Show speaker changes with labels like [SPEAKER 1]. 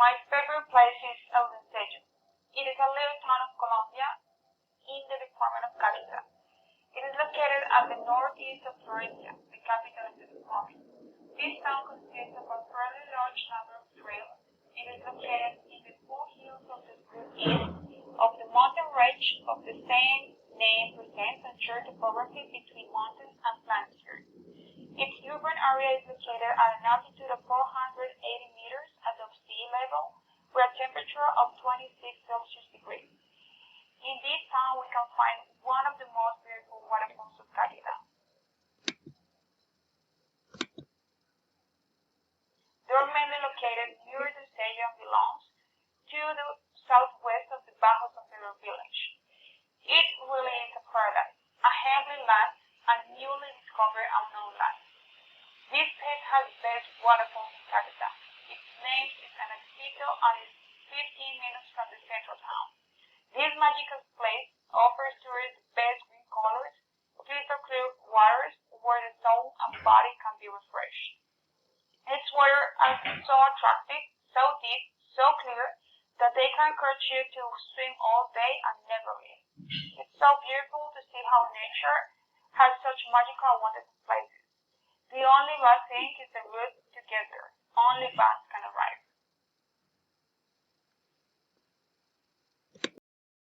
[SPEAKER 1] My favorite place is El Destello. It is a little town of Colombia in the department of Calida. It is located at the northeast of Florencia, the capital of the department. This town consists of a fairly large number of trails. It is located in the foothills of the east of the mountain range of the same name presents a shared topography between mountains and frontiers. Its urban area is located at an altitude of 480 meters above sea level, with a temperature of 26 Celsius degrees. In this town, we can find one of the most beautiful waterfalls of Calida. They are mainly located near the stadium and belongs to the southwest of the Bajos of the village. It really is a paradise, a heavenly land, a newly discovered unknown land. This place has the best waterfalls in Calida. Its name is an Éxito and is 15 minutes from the central town. This magical place offers tourists the best green colors, crystal clear waters where the soul and body can be refreshed. Its water is so attractive, so deep, so clear, that they can encourage you to swim all day and never leave. It's so beautiful to see how nature has such magical and wonderful places. The only bad thing is the route to get there. Only bad